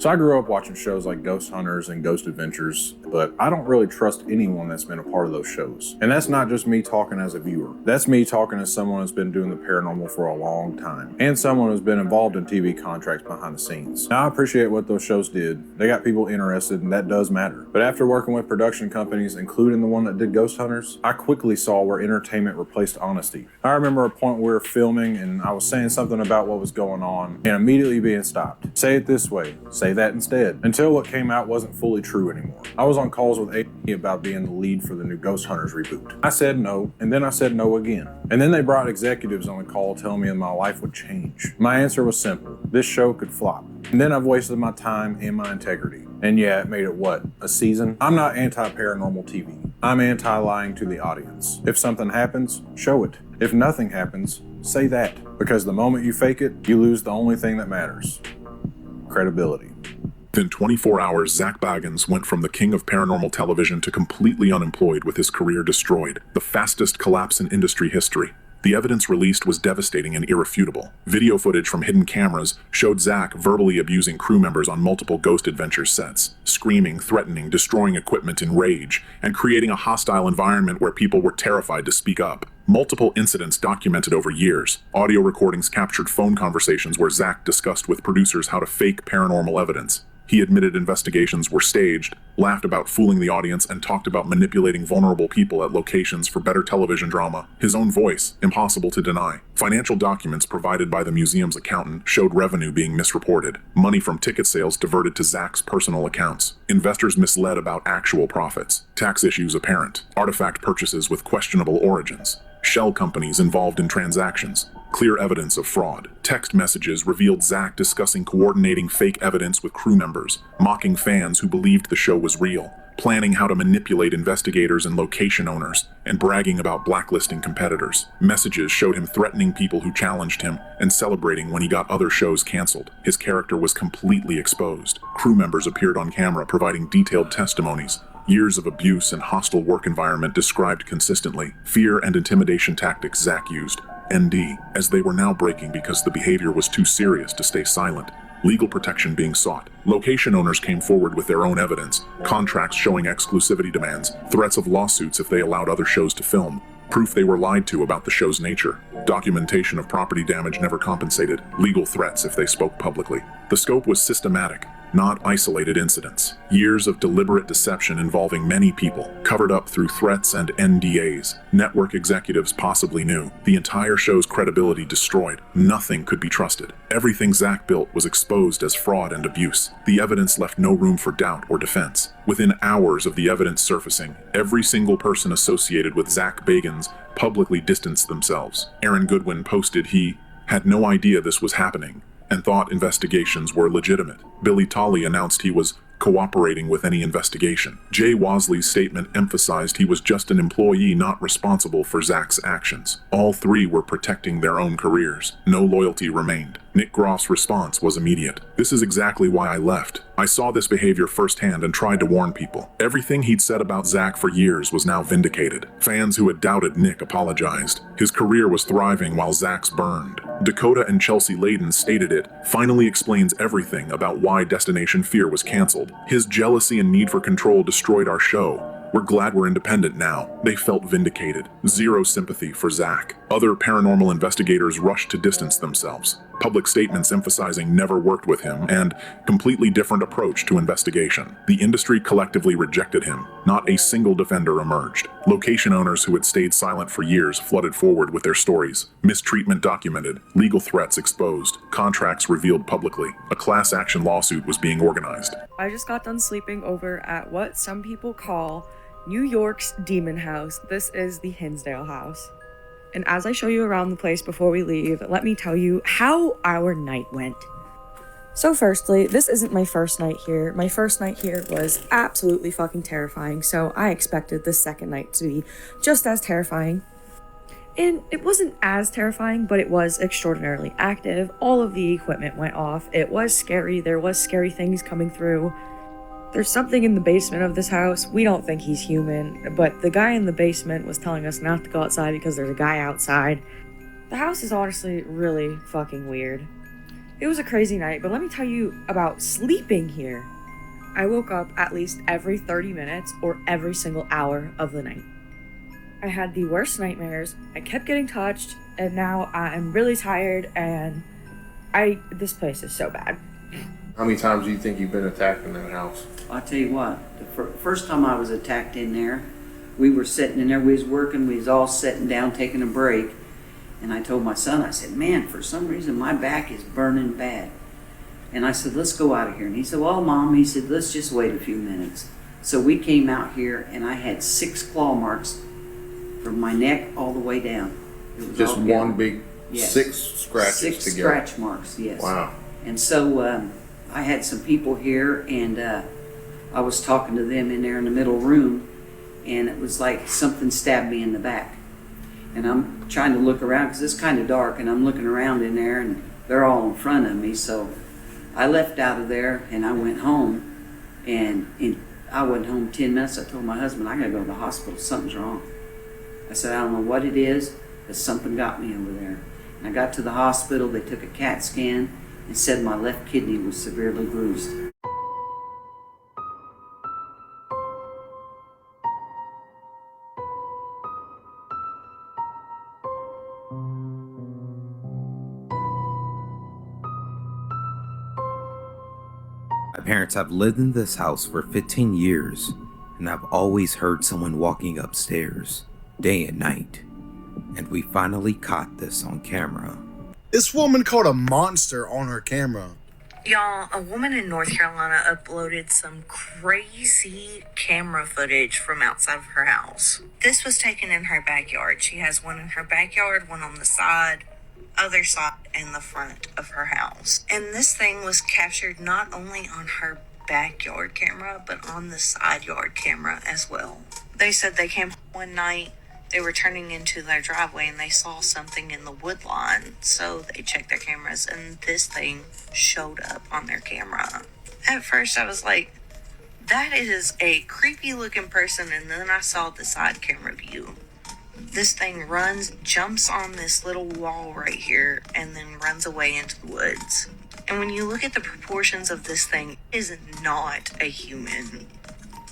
So I grew up watching shows like Ghost Hunters and Ghost Adventures, but I don't really trust anyone that's been a part of those shows. And that's not just me talking as a viewer. That's me talking as someone who's been doing the paranormal for a long time, and someone who's been involved in TV contracts behind the scenes. Now, I appreciate what those shows did. They got people interested, and that does matter. But after working with production companies, including the one that did Ghost Hunters, I quickly saw where entertainment replaced honesty. I remember a point we were filming, and I was saying something about what was going on, and immediately being stopped. Say it this way, say that instead, until what came out wasn't fully true anymore. I was on calls with AT about being the lead for the new Ghost Hunters reboot. I said no, and then I said no again. And then they brought executives on the call telling me that my life would change. My answer was simple: this show could flop. And then I've wasted my time and my integrity. And yeah, it made it what? A season? I'm not anti-paranormal TV. I'm anti-lying to the audience. If something happens, show it. If nothing happens, say that. Because the moment you fake it, you lose the only thing that matters: credibility. Within 24 hours, Zak Bagans went from the king of paranormal television to completely unemployed with his career destroyed, the fastest collapse in industry history. The evidence released was devastating and irrefutable. Video footage from hidden cameras showed Zak verbally abusing crew members on multiple Ghost Adventures sets, screaming, threatening, destroying equipment in rage, and creating a hostile environment where people were terrified to speak up. Multiple incidents documented over years. Audio recordings captured phone conversations where Zak discussed with producers how to fake paranormal evidence. He admitted investigations were staged, laughed about fooling the audience, and talked about manipulating vulnerable people at locations for better television drama. His own voice, impossible to deny. Financial documents provided by the museum's accountant showed revenue being misreported. Money from ticket sales diverted to Zak's personal accounts. Investors misled about actual profits. Tax issues apparent. Artifact purchases with questionable origins. Shell companies involved in transactions. Clear evidence of fraud. Text messages revealed Zak discussing coordinating fake evidence with crew members, mocking fans who believed the show was real, planning how to manipulate investigators and location owners, and bragging about blacklisting competitors. Messages showed him threatening people who challenged him and celebrating when he got other shows canceled. His character was completely exposed. Crew members appeared on camera providing detailed testimonies. Years of abuse and hostile work environment described consistently. Fear and intimidation tactics Zak used. ND, as they were now breaking because the behavior was too serious to stay silent. Legal protection being sought. Location owners came forward with their own evidence, contracts showing exclusivity demands, threats of lawsuits if they allowed other shows to film, proof they were lied to about the show's nature, documentation of property damage never compensated, legal threats if they spoke publicly. The scope was systematic, not isolated incidents. Years of deliberate deception involving many people, covered up through threats and NDAs. Network executives possibly knew. The entire show's credibility destroyed. Nothing could be trusted. Everything Zak built was exposed as fraud and abuse. The evidence left no room for doubt or defense. Within hours of the evidence surfacing, every single person associated with Zak Bagans publicly distanced themselves. Aaron Goodwin posted he had no idea this was happening and thought investigations were legitimate. Billy Tolley announced he was cooperating with any investigation. Jay Wasley's statement emphasized he was just an employee not responsible for Zak's actions. All three were protecting their own careers. No loyalty remained. Nick Groff's response was immediate. "This is exactly why I left. I saw this behavior firsthand and tried to warn people." Everything he'd said about Zak for years was now vindicated. Fans who had doubted Nick apologized. His career was thriving while Zak's burned. Dakota and Chelsea Layden stated it finally explains everything about why Destination Fear was canceled. "His jealousy and need for control destroyed our show. We're glad we're independent now." They felt vindicated. Zero sympathy for Zak. Other paranormal investigators rushed to distance themselves. Public statements emphasizing never worked with him and completely different approach to investigation. The industry collectively rejected him. Not a single defender emerged. Location owners who had stayed silent for years flooded forward with their stories. Mistreatment documented. Legal threats exposed. Contracts revealed publicly. A class action lawsuit was being organized. I just got done sleeping over at what some people call New York's Demon House. This is the Hinsdale House. And as I show you around the place before we leave, let me tell you how our night went. So firstly, this isn't my first night here. My first night here was absolutely fucking terrifying, so I expected the second night to be just as terrifying. And it wasn't as terrifying, but it was extraordinarily active. All of the equipment went off. It was scary. There was scary things coming through. There's something in the basement of this house. We don't think he's human, but the guy in the basement was telling us not to go outside because there's a guy outside. The house is honestly really fucking weird. It was a crazy night, but let me tell you about sleeping here. I woke up at least every 30 minutes or every single hour of the night. I had the worst nightmares, I kept getting touched, and now I'm really tired and this place is so bad. How many times do you think you've been attacked in that house? I'll tell you what, the first time I was attacked in there, we were sitting in there, we was working, we was all sitting down taking a break, and I told my son, I said, man, for some reason my back is burning bad. And I said, let's go out of here. And he said, well, Mom, he said, let's just wait a few minutes. So we came out here and I had 6 claw marks from my neck all the way down. It was Just all one down. big, Yes. 6 scratches 6 together. scratch marks, yes. Wow. And so I had some people here, and I was talking to them in there in the middle room, and it was like something stabbed me in the back. And I'm trying to look around because it's kind of dark, and I'm looking around in there, and they're all in front of me. So I left out of there, and I went home, and I went home 10 minutes. I told my husband, I got to go to the hospital. Something's wrong. I said, I don't know what it is, but something got me over there. And I got to the hospital. They took a CAT scan and said my left kidney was severely bruised. My parents have lived in this house for 15 years, and I've always heard someone walking upstairs, day and night. And we finally caught this on camera. This woman caught a monster on her camera. Y'all, a woman in North Carolina uploaded some crazy camera footage from outside of her house. This was taken in her backyard. She has one in her backyard, one on the side, other side, and the front of her house. And this thing was captured not only on her backyard camera, but on the side yard camera as well. They said they came home one night, they were turning into their driveway and they saw something in the wood line. So they checked their cameras and this thing showed up on their camera. At first I was like, that is a creepy looking person. And then I saw the side camera view. This thing runs, jumps on this little wall right here, and then runs away into the woods. And when you look at the proportions of this thing, it is not a human.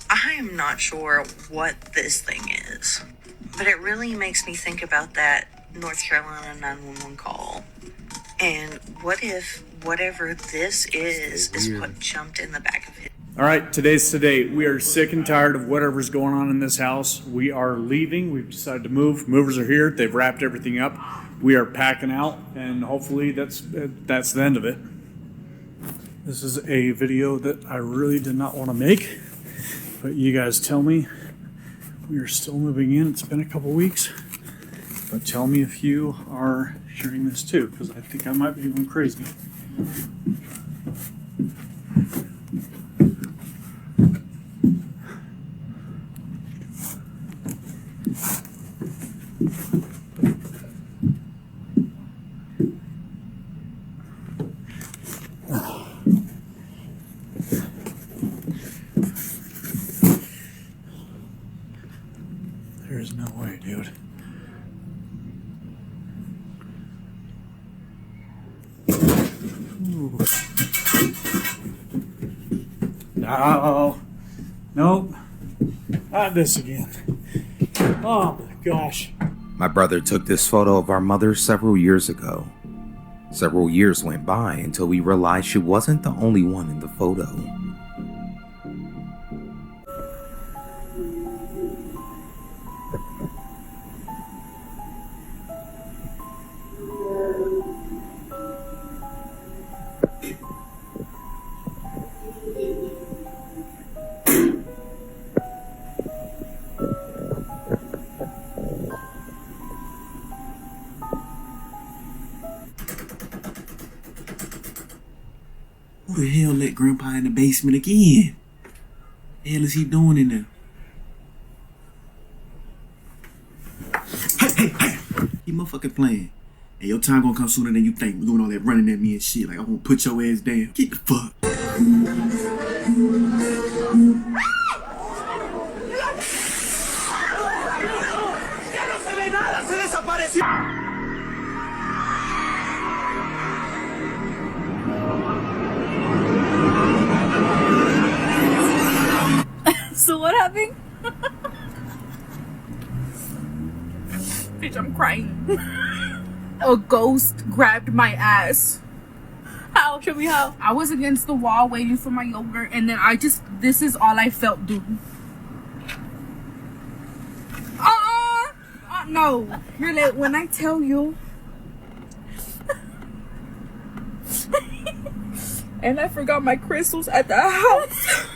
I am not sure what this thing is. But it really makes me think about that North Carolina 911 call. And what if whatever this is what jumped in the back of it? All right, today's today. We are sick and tired of whatever's going on in this house. We are leaving. We've decided to move. Movers are here. They've wrapped everything up. We are packing out, and hopefully that's the end of it. This is a video that I really did not want to make, but you guys tell me. We are still moving in. It's been a couple weeks, but tell me if you are hearing this too, because I think I might be going crazy. There's no way, dude. Ooh. No. Nope. Not this again. Oh my gosh. My brother took this photo of our mother several years ago. Several years went by until we realized she wasn't the only one in the photo. Who the hell let Grandpa in the basement again? The hell is he doing in there? Hey! He motherfucking playing. Hey, your time gonna come sooner than you think. Doing all that running at me and shit. Like, I'm gonna put your ass down. Get the fuck. crying. A ghost grabbed my ass. How? Show me how. I was against the wall waiting for my yogurt, and then this is all I felt, dude. No. Really, when I tell you. And I forgot my crystals at the house.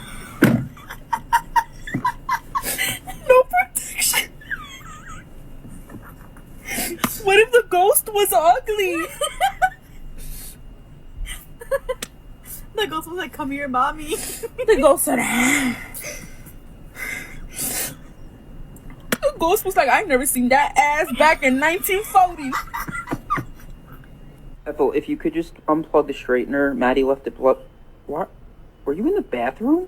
No protection. What if the ghost was ugly? The ghost was like, come here, mommy. The ghost said, the ghost was like, I've never seen that ass back in 1940. Ethel, if you could just unplug the straightener. Maddie left it plug. What? Were you in the bathroom?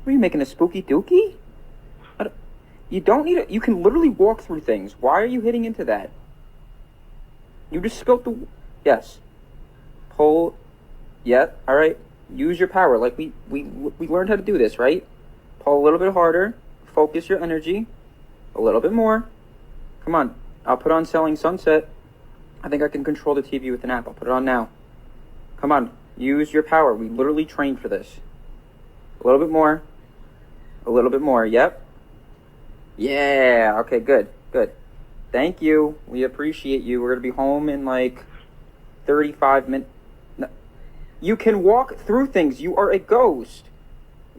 Were you making a spooky dookie? You don't need it. You can literally walk through things. Why are you hitting into that? You just spilled the... Yes. Pull... Yeah, alright. Use your power. Like, we learned how to do this, right? Pull a little bit harder. Focus your energy. A little bit more. Come on. I'll put on Selling Sunset. I think I can control the TV with an app. I'll put it on now. Come on. Use your power. We literally trained for this. A little bit more. A little bit more. Yep. Yeah. Okay, good. Good. Thank you. We appreciate you. We're going to be home in like 35 minutes. No. You can walk through things. You are a ghost.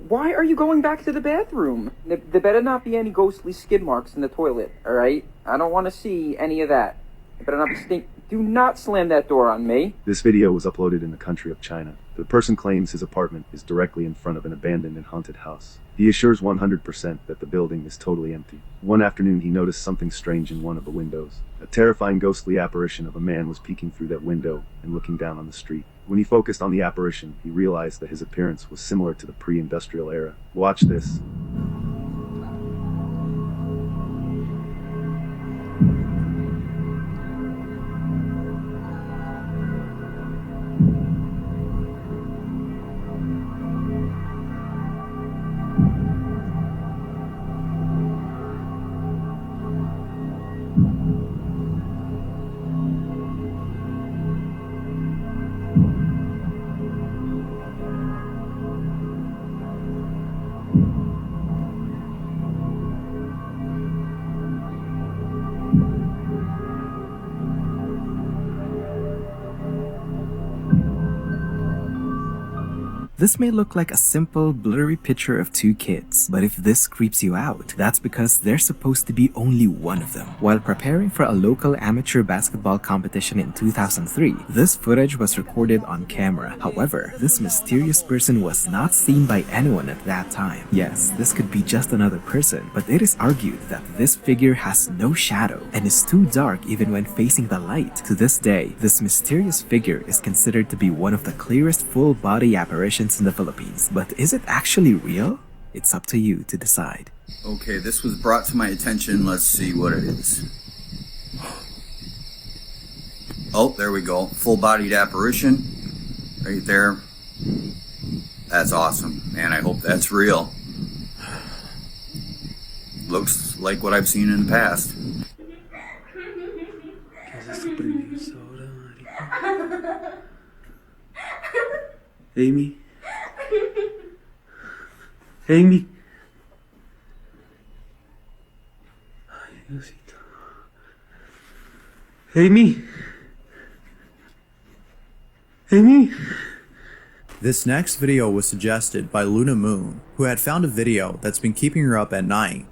Why are you going back to the bathroom? There better not be any ghostly skid marks in the toilet, alright? I don't want to see any of that. There better not be stink. Do not slam that door on me. This video was uploaded in the country of China. The person claims his apartment is directly in front of an abandoned and haunted house. He assures 100% that the building is totally empty. One afternoon he noticed something strange in one of the windows. A terrifying ghostly apparition of a man was peeking through that window and looking down on the street. When he focused on the apparition, he realized that his appearance was similar to the pre-industrial era. Watch this. This may look like a simple, blurry picture of two kids, but if this creeps you out, that's because there's supposed to be only one of them. While preparing for a local amateur basketball competition in 2003, this footage was recorded on camera. However, this mysterious person was not seen by anyone at that time. Yes, this could be just another person, but it is argued that this figure has no shadow and is too dark even when facing the light. To this day, this mysterious figure is considered to be one of the clearest full-body apparitions in the Philippines. But is it actually real? It's up to you to decide. Okay, this was brought to my attention. Let's see what it is. Oh, there we go. Full-bodied apparition. Right there. That's awesome. Man, I hope that's real. Looks like what I've seen in the past. Amy? Amy? Amy? Amy? This next video was suggested by Luna Moon, who had found a video that's been keeping her up at night.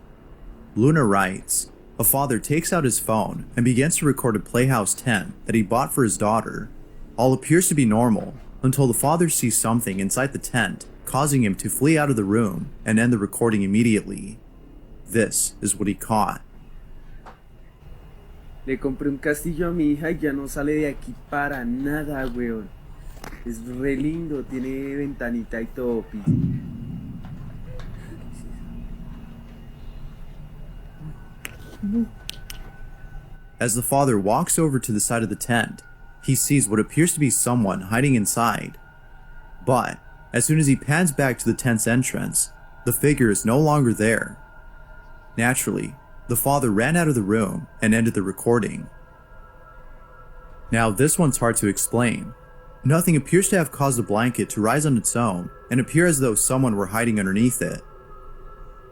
Luna writes, a father takes out his phone and begins to record a Playhouse tent that he bought for his daughter. All appears to be normal, until the father sees something inside the tent, causing him to flee out of the room and end the recording immediately. This is what he caught. Le compré un castillo a mi hija y ya no sale de aquí para nada, weón. Es re lindo, tiene ventanita y todo, As the father walks over to the side of the tent, he sees what appears to be someone hiding inside. But as soon as he pans back to the tent's entrance, the figure is no longer there. Naturally, the father ran out of the room and ended the recording. Now, this one's hard to explain. Nothing appears to have caused the blanket to rise on its own and appear as though someone were hiding underneath it.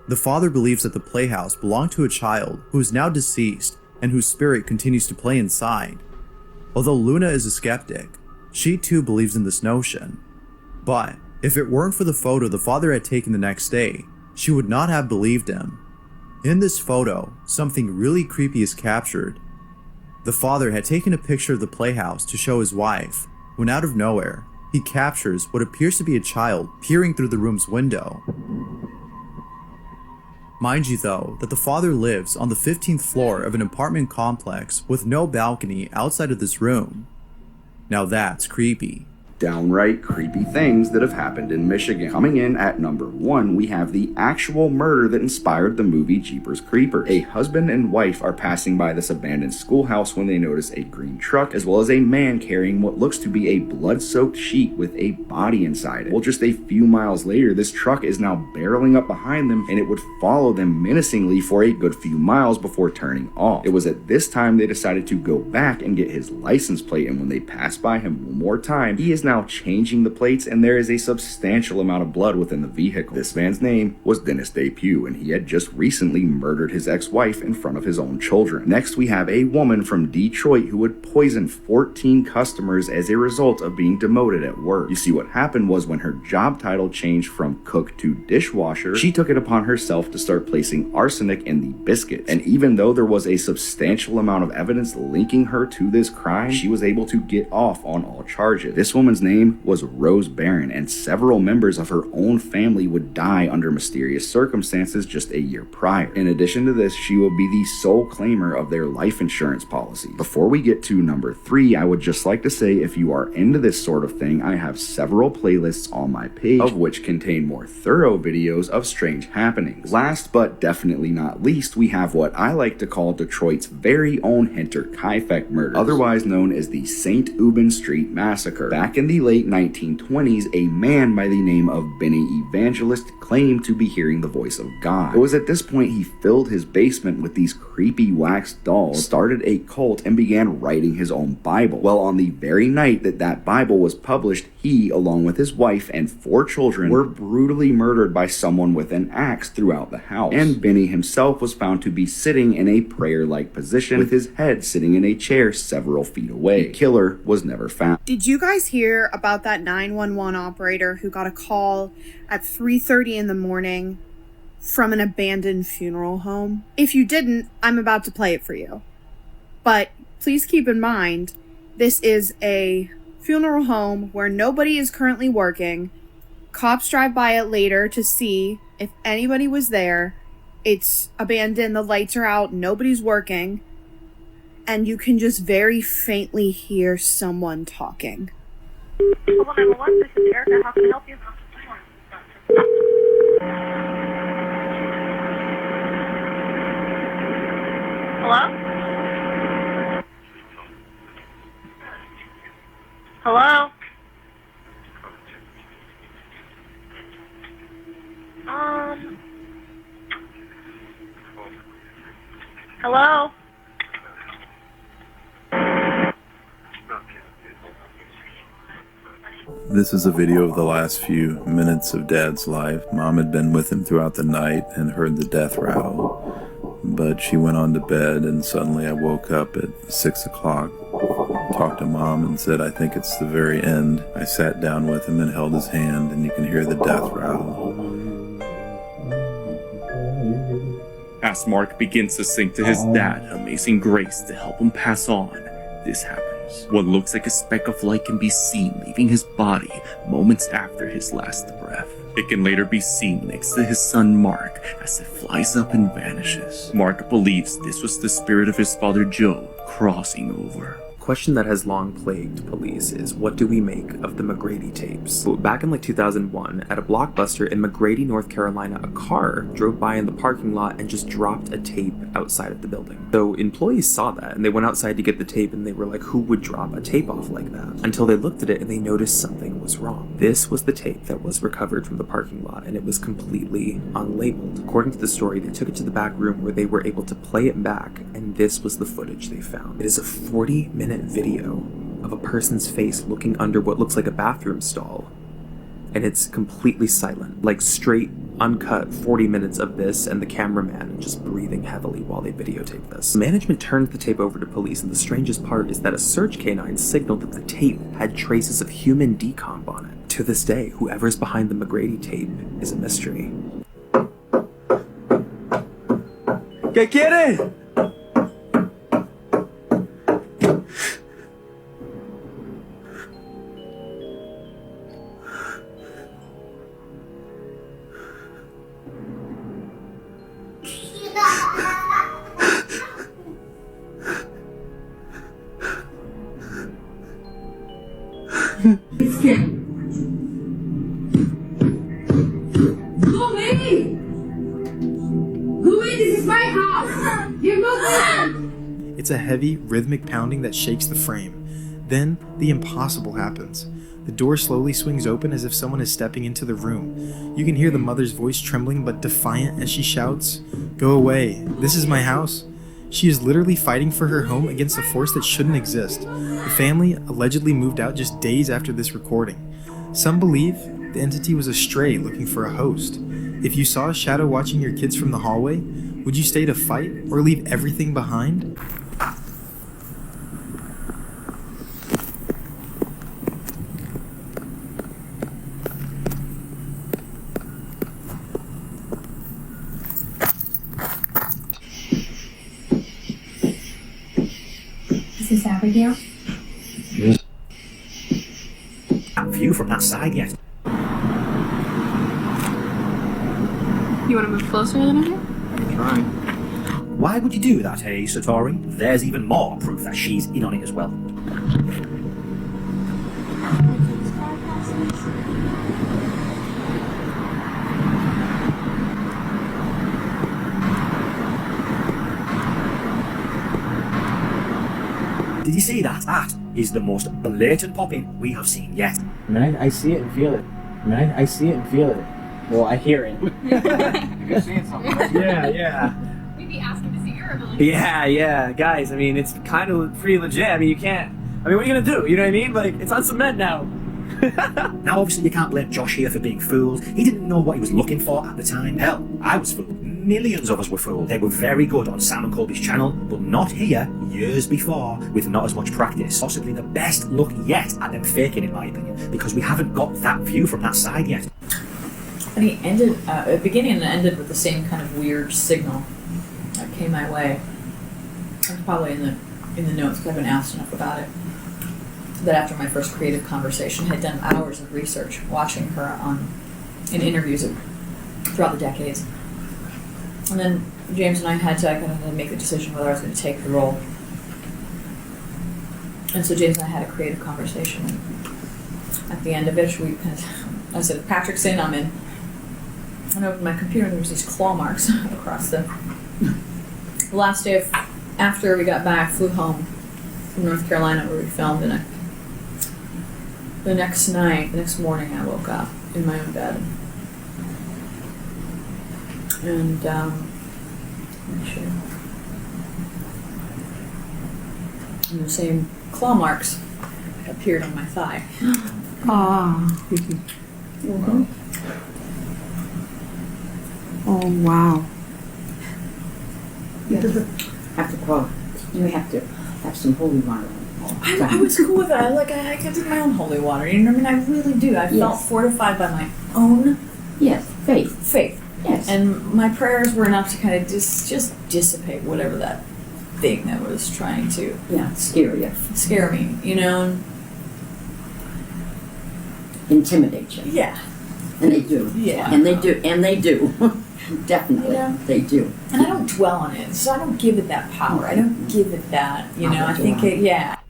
The father believes that the playhouse belonged to a child who is now deceased and whose spirit continues to play inside. Although Luna is a skeptic, she too believes in this notion. But if it weren't for the photo the father had taken the next day, she would not have believed him. In this photo, something really creepy is captured. The father had taken a picture of the playhouse to show his wife, when out of nowhere, he captures what appears to be a child peering through the room's window. Mind you though, that the father lives on the 15th floor of an apartment complex with no balcony outside of this room. Now that's creepy. Downright creepy things that have happened in Michigan. Coming in at number 1, we have the actual murder that inspired the movie Jeepers Creepers. A husband and wife are passing by this abandoned schoolhouse when they notice a green truck, as well as a man carrying what looks to be a blood-soaked sheet with a body inside it. Well, just a few miles later, this truck is now barreling up behind them, and it would follow them menacingly for a good few miles before turning off. It was at this time they decided to go back and get his license plate, and when they passed by him one more time, he is now changing the plates, and there is a substantial amount of blood within the vehicle. This man's name was Dennis DePue, and he had just recently murdered his ex-wife in front of his own children. Next, we have a woman from Detroit who would poison 14 customers as a result of being demoted at work. You see, what happened was when her job title changed from cook to dishwasher, she took it upon herself to start placing arsenic in the biscuits. And even though there was a substantial amount of evidence linking her to this crime, she was able to get off on all charges. This woman's name was Rose Barron, and several members of her own family would die under mysterious circumstances just a year prior. In addition to this, she will be the sole claimer of their life insurance policy. Before we get to number 3, I would just like to say if you are into this sort of thing, I have several playlists on my page, of which contain more thorough videos of strange happenings. Last but definitely not least, we have what I like to call Detroit's very own Hinterkaifeck murder, otherwise known as the St. Euben Street Massacre. Back in the late 1920s, a man by the name of Benny Evangelist claimed to be hearing the voice of God. It was at this point he filled his basement with these creepy wax dolls, started a cult, and began writing his own Bible. Well, on the very night that Bible was published, he, along with his wife and 4 children, were brutally murdered by someone with an axe throughout the house. And Benny himself was found to be sitting in a prayer-like position with his head sitting in a chair several feet away. The killer was never found. Did you guys hear about that 911 operator who got a call at 3:30 in the morning from an abandoned funeral home? If you didn't, I'm about to play it for you. But please keep in mind, this is a funeral home where nobody is currently working. Cops drive by it later to see if anybody was there. It's abandoned, the lights are out, nobody's working, and you can just very faintly hear someone talking. 911, this is Erica. How can I help you? Hello? Hello? Hello? This is a video of the last few minutes of Dad's life. Mom had been with him throughout the night and heard the death rattle, but she went on to bed, and suddenly I woke up at 6 o'clock, talked to Mom and said, I think it's the very end. I sat down with him and held his hand, and you can hear the death rattle. As Mark begins to sing to his dad Amazing Grace to help him pass on, this happens. What looks like a speck of light can be seen leaving his body moments after his last breath. It can later be seen next to his son Mark as it flies up and vanishes. Mark believes this was the spirit of his father Joe crossing over. question that has long plagued police is, what do we make of the McGrady tapes? So back in like 2001, at a Blockbuster in McGrady, North Carolina, a car drove by in the parking lot and just dropped a tape outside of the building. So employees saw that and they went outside to get the tape and they were like, who would drop a tape off like that? Until they looked at it and they noticed something was wrong. This was the tape that was recovered from the parking lot and it was completely unlabeled. According to the story, they took it to the back room where they were able to play it back, and this was the footage they found. It is a 40-minute video of a person's face looking under what looks like a bathroom stall, and it's completely silent, like straight, uncut 40 minutes of this and the cameraman just breathing heavily while they videotape this. Management turned the tape over to police, and the strangest part is that a search canine signaled that the tape had traces of human decomp on it. To this day, whoever's behind the McGrady tape is a mystery. ¿Qué quiere? It's a heavy, rhythmic pounding that shakes the frame. Then, the impossible happens. The door slowly swings open as if someone is stepping into the room. You can hear the mother's voice trembling but defiant as she shouts, "Go away, this is my house." She is literally fighting for her home against a force that shouldn't exist. The family allegedly moved out just days after this recording. Some believe the entity was a stray looking for a host. If you saw a shadow watching your kids from the hallway, would you stay to fight or leave everything behind? Is this Abigail? That view from that side yet. You want to move closer than I do? Try. Why would you do that, hey, Satori? There's even more proof that she's in on it as well. Did you see that? That is the most blatant popping we have seen yet. I see it and feel it. I see it and feel it. Well, I hear it. You're seeing something. Yeah. We'd be asking to see your ability. Yeah, guys. I mean, it's kind of pretty legit. I mean, you can't. I mean, what are you gonna do? You know what I mean? Like, it's on cement now. Now, obviously, you can't blame Josh here for being fooled. He didn't know what he was looking for at the time. Hell, I was fooled. Millions of us were fooled. They were very good on Sam and Colby's channel, but not here, years before, with not as much practice. Possibly the best look yet at them faking, in my opinion, because we haven't got that view from that side yet. And he ended, beginning and ended with the same kind of weird signal that came my way. It's probably in the notes because I've been asked enough about it. That after my first creative conversation, I had done hours of research, watching her in interviews throughout the decades. And then James and I had to make the decision whether I was going to take the role. And so James and I had a creative conversation. And at the end of it, I said, if Patrick's in, I'm in. And I opened my computer and there was these claw marks across the last day after we got back, flew home from North Carolina where we filmed, and the next morning I woke up in my own bed. And and the same claw marks appeared on my thigh. Mm-hmm. Oh, wow. You have to call. You have to have some holy water. I was cool with it. I did my own holy water. You know what I mean? I really do. I felt fortified by my own faith. Yes. And my prayers were enough to kind of just dissipate whatever that thing that was trying to scare me, you know. Intimidate you. Yeah. And they do. Yeah. And they do. Definitely. Yeah. They do. And I don't dwell on it, so I don't give it that power. I don't give it that, you know. I think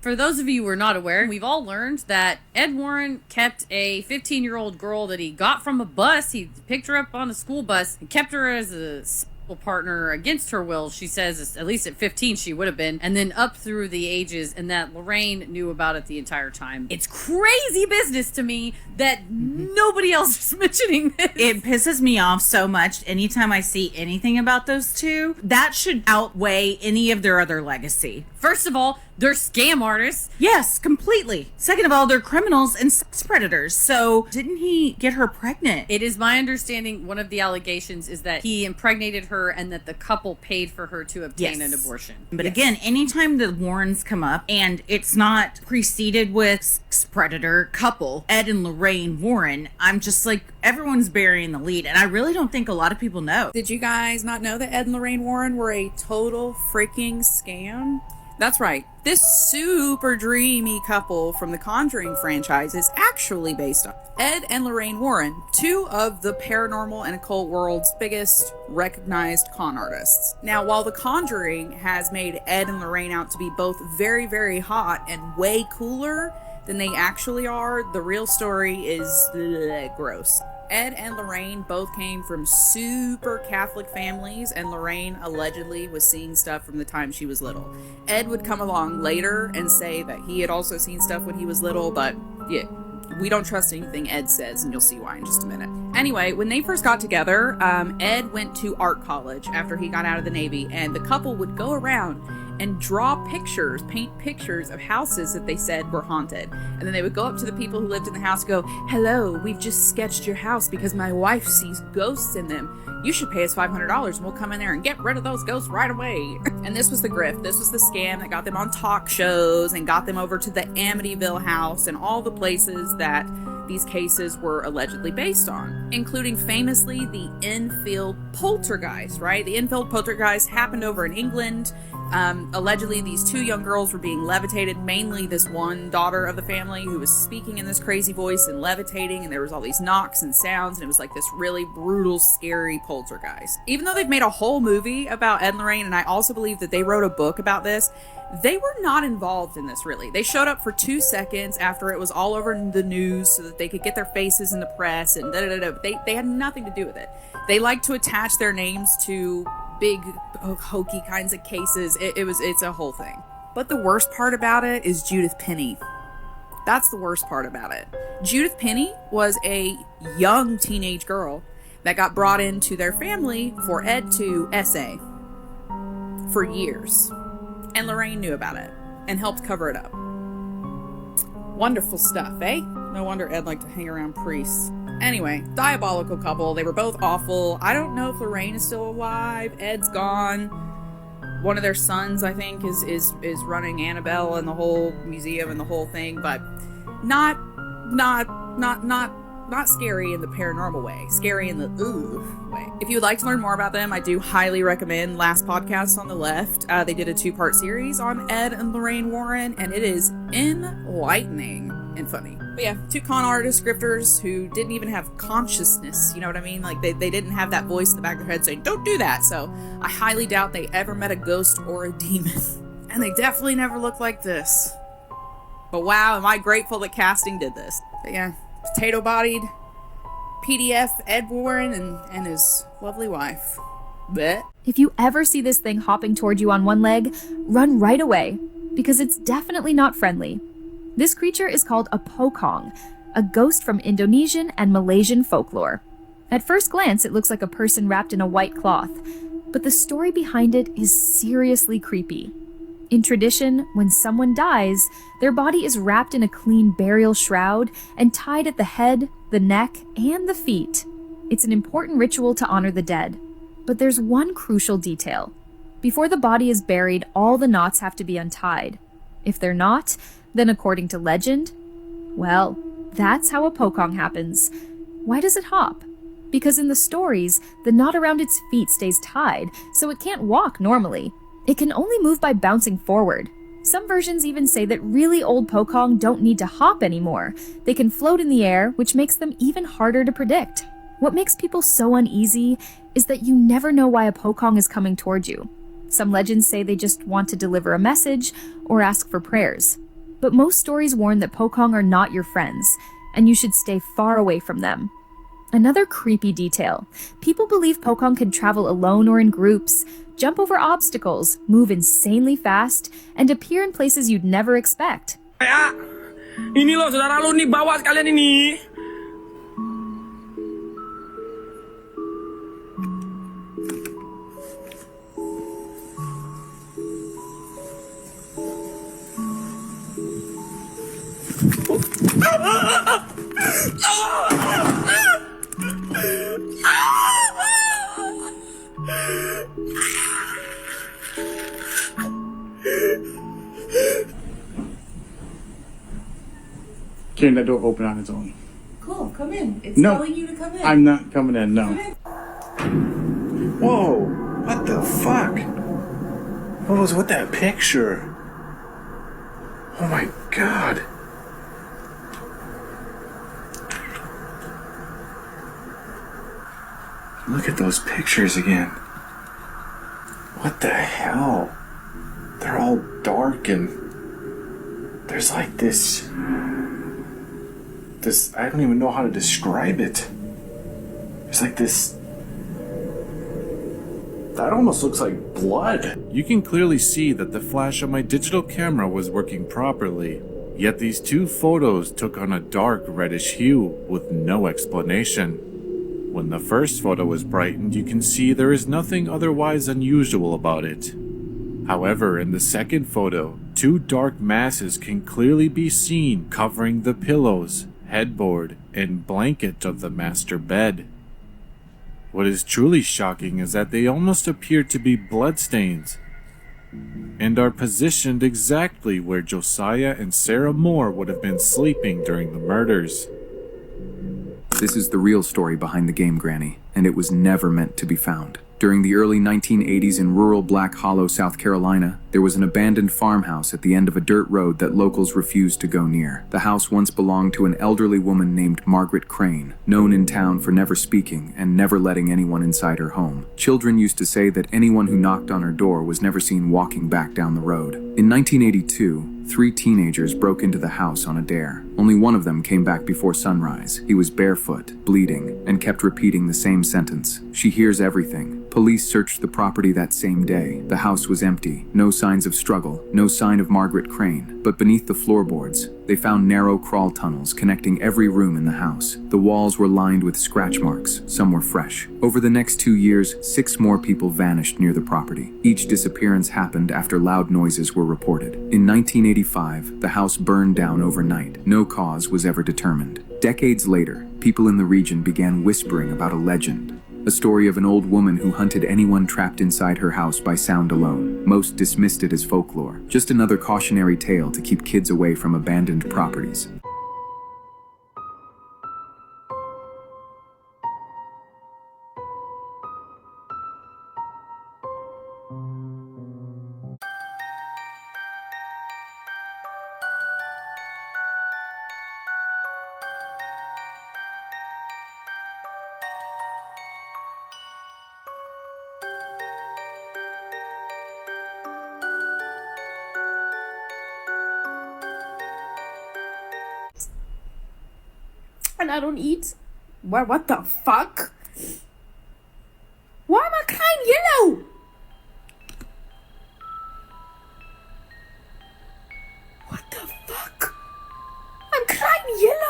For those of you who are not aware, we've all learned that Ed Warren kept a 15-year-old girl that he got from a bus. He picked her up on a school bus and kept her as a partner against her will. She says at least at 15 she would have been, and then up through the ages, and that Lorraine knew about it the entire time. It's crazy business to me that nobody else is mentioning this. It pisses me off so much anytime I see anything about those two. That should outweigh any of their other legacy. First of all, they're scam artists. Yes, completely. Second of all, they're criminals and sex predators. So didn't he get her pregnant? It is my understanding one of the allegations is that he impregnated her and that the couple paid for her to obtain an abortion. But again, anytime the Warrens come up and it's not preceded with sex predator couple, Ed and Lorraine Warren, I'm just like, everyone's burying the lead. And I really don't think a lot of people know. Did you guys not know that Ed and Lorraine Warren were a total freaking scam? That's right. This super dreamy couple from the Conjuring franchise is actually based on Ed and Lorraine Warren, two of the paranormal and occult world's biggest recognized con artists. Now, while The Conjuring has made Ed and Lorraine out to be both very, very hot and way cooler than they actually are, the real story is gross. Ed and Lorraine both came from super Catholic families, and Lorraine allegedly was seeing stuff from the time she was little. Ed would come along later and say that he had also seen stuff when he was little, but yeah, we don't trust anything Ed says, and you'll see why in just a minute. Anyway, when they first got together, Ed went to art college after he got out of the Navy, and the couple would go around and draw pictures, paint pictures of houses that they said were haunted. And then they would go up to the people who lived in the house and go, "Hello, we've just sketched your house because my wife sees ghosts in them. You should pay us $500 and we'll come in there and get rid of those ghosts right away." And this was the grift. This was the scam that got them on talk shows and got them over to the Amityville house and all the places that these cases were allegedly based on, including famously the Enfield poltergeist, right? The Enfield poltergeist happened over in England. Allegedly, these two young girls were being levitated, mainly this one daughter of the family who was speaking in this crazy voice and levitating, and there was all these knocks and sounds, and it was like this really brutal, scary poltergeist. Even though they've made a whole movie about Ed and Lorraine, and I also believe that they wrote a book about this, they were not involved in this, really. They showed up for 2 seconds after it was all over the news so that they could get their faces in the press and da-da-da-da. They had nothing to do with it. They like to attach their names to big hokey kinds of cases. It's a whole thing. But the worst part about it is Judith Penny. That's the worst part about it. Judith Penny was a young teenage girl that got brought into their family for Ed to essay for years. And Lorraine knew about it and helped cover it up. Wonderful stuff, eh? No wonder Ed liked to hang around priests. Anyway, diabolical couple. They were both awful. I don't know if Lorraine is still alive. Ed's gone. One of their sons, I think, is running Annabelle and the whole museum and the whole thing, but not scary in the paranormal way. Scary in the way. If you would like to learn more about them, I do highly recommend Last Podcast on the Left. They did a 2-part series on Ed and Lorraine Warren, and it is enlightening and funny. But yeah, two con artist scripters who didn't even have consciousness, you know what I mean? Like, they didn't have that voice in the back of their head saying, "Don't do that." So I highly doubt they ever met a ghost or a demon. And they definitely never looked like this. But wow, am I grateful that casting did this. But yeah, potato-bodied PDF Ed Warren and his lovely wife. Blech. If you ever see this thing hopping toward you on one leg, run right away, because it's definitely not friendly. This creature is called a pocong, a ghost from Indonesian and Malaysian folklore. At first glance, it looks like a person wrapped in a white cloth, but the story behind it is seriously creepy. In tradition, when someone dies, their body is wrapped in a clean burial shroud and tied at the head, the neck, and the feet. It's an important ritual to honor the dead. But there's one crucial detail. Before the body is buried, all the knots have to be untied. If they're not, then according to legend, well, that's how a pocong happens. Why does it hop? Because in the stories, the knot around its feet stays tied, so it can't walk normally. It can only move by bouncing forward. Some versions even say that really old pocong don't need to hop anymore. They can float in the air, which makes them even harder to predict. What makes people so uneasy is that you never know why a pocong is coming toward you. Some legends say they just want to deliver a message or ask for prayers. But most stories warn that Pokong are not your friends, and you should stay far away from them. Another creepy detail. People believe Pokong can travel alone or in groups, jump over obstacles, move insanely fast, and appear in places you'd never expect. Ini loh saudara lu nih, bawa sekalian ini. Can that door open on its own? Cool, come in. It's No. telling you to come in. I'm not coming in, no. Come in. Whoa, what the fuck? What was with that picture? Oh my god. Look at those pictures again. What the hell? They're all dark and there's like this, I don't even know how to describe it. There's like this, that almost looks like blood. You can clearly see that the flash on my digital camera was working properly, yet these two photos took on a dark reddish hue with no explanation. When the first photo is brightened, you can see there is nothing otherwise unusual about it. However, in the second photo, two dark masses can clearly be seen covering the pillows, headboard, and blanket of the master bed. What is truly shocking is that they almost appear to be bloodstains and are positioned exactly where Josiah and Sarah Moore would have been sleeping during the murders. This is the real story behind the game granny, and it was never meant to be found. During the early 1980s in rural Black Hollow, South Carolina, there was an abandoned farmhouse at the end of a dirt road that locals refused to go near. The house once belonged to an elderly woman named Margaret Crane, known in town for never speaking and never letting anyone inside her home. Children used to say that anyone who knocked on her door was never seen walking back down the road. In 1982, 3 teenagers broke into the house on a dare. Only one of them came back before sunrise. He was barefoot, bleeding, and kept repeating the same sentence. She hears everything. Police searched the property that same day. The house was empty. No signs of struggle. No sign of Margaret Crane. But beneath the floorboards, they found narrow crawl tunnels connecting every room in the house. The walls were lined with scratch marks. Some were fresh. Over the next 2 years, 6 more people vanished near the property. Each disappearance happened after loud noises were reported. In 1985, the house burned down overnight. No cause was ever determined. Decades later, people in the region began whispering about a legend. A story of an old woman who hunted anyone trapped inside her house by sound alone. Most dismissed it as folklore. Just another cautionary tale to keep kids away from abandoned properties. And I don't eat. What the fuck? Why am I crying yellow? What the fuck? I'm crying yellow.